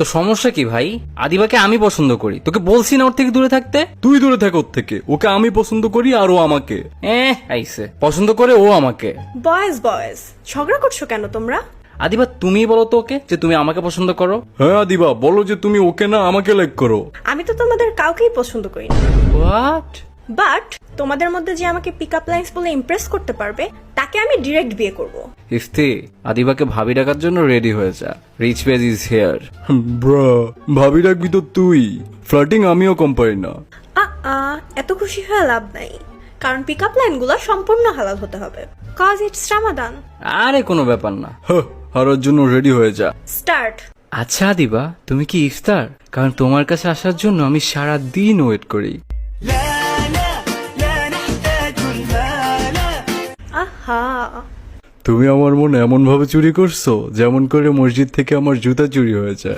তো সমস্যা কি ভাই? আদিবাকে আমি পছন্দ করি, তোকে বলছি না ওর থেকে দূরে থাকতে? তুই দূরে থাক ওর থেকে, ওকে আমি পছন্দ করি আর ও আমাকে। আইসে পছন্দ করে ও আমাকে। বয়েজ বয়েজ ঝগড়া করছো কেন তোমরা? আদিবা তুমি বলো তো ওকে যে তুমি আমাকে পছন্দ করো। হ্যাঁ আদিবা, বলো যে তুমি ওকে না আমাকে লাইক করো। আমি তো তোমাদের কাউকেই পছন্দ করি না, হোয়াট? বাট তোমাদের মধ্যে যে আমাকে পিক আপ লাইন্স বলে ইমপ্রেস করতে পারবে তাকে আমি ডিরেক্ট বিয়ে করব। ইফতি, আদিবাকে ভাবি ডাকার জন্য রেডি হয়ে যা। Reach page is here. ব্রা, ভাবি রাখবি তো তুই, ফ্লার্টিং আমিও কম পারি না। এত খুশি হয়ে লাভ নাই, কারণ পিক আপ লাইনগুলো সম্পূর্ণ হালাল হতে হবে, কজ ইটস রামাদান। আরে কোনো ব্যাপার না। হারার জন্য রেডি হয়ে যা। স্টার্ট। আচ্ছা আদিবা, তুমি কি ইফতার? কারণ তোমার কাছে আসার জন্য আমি সারা দিন ওয়েট করি। আহা, তুমি আমার মন এমন ভাবে চুরি করছো যেমন করে মসজিদ থেকে আমার জুতা চুরি হয়েছে।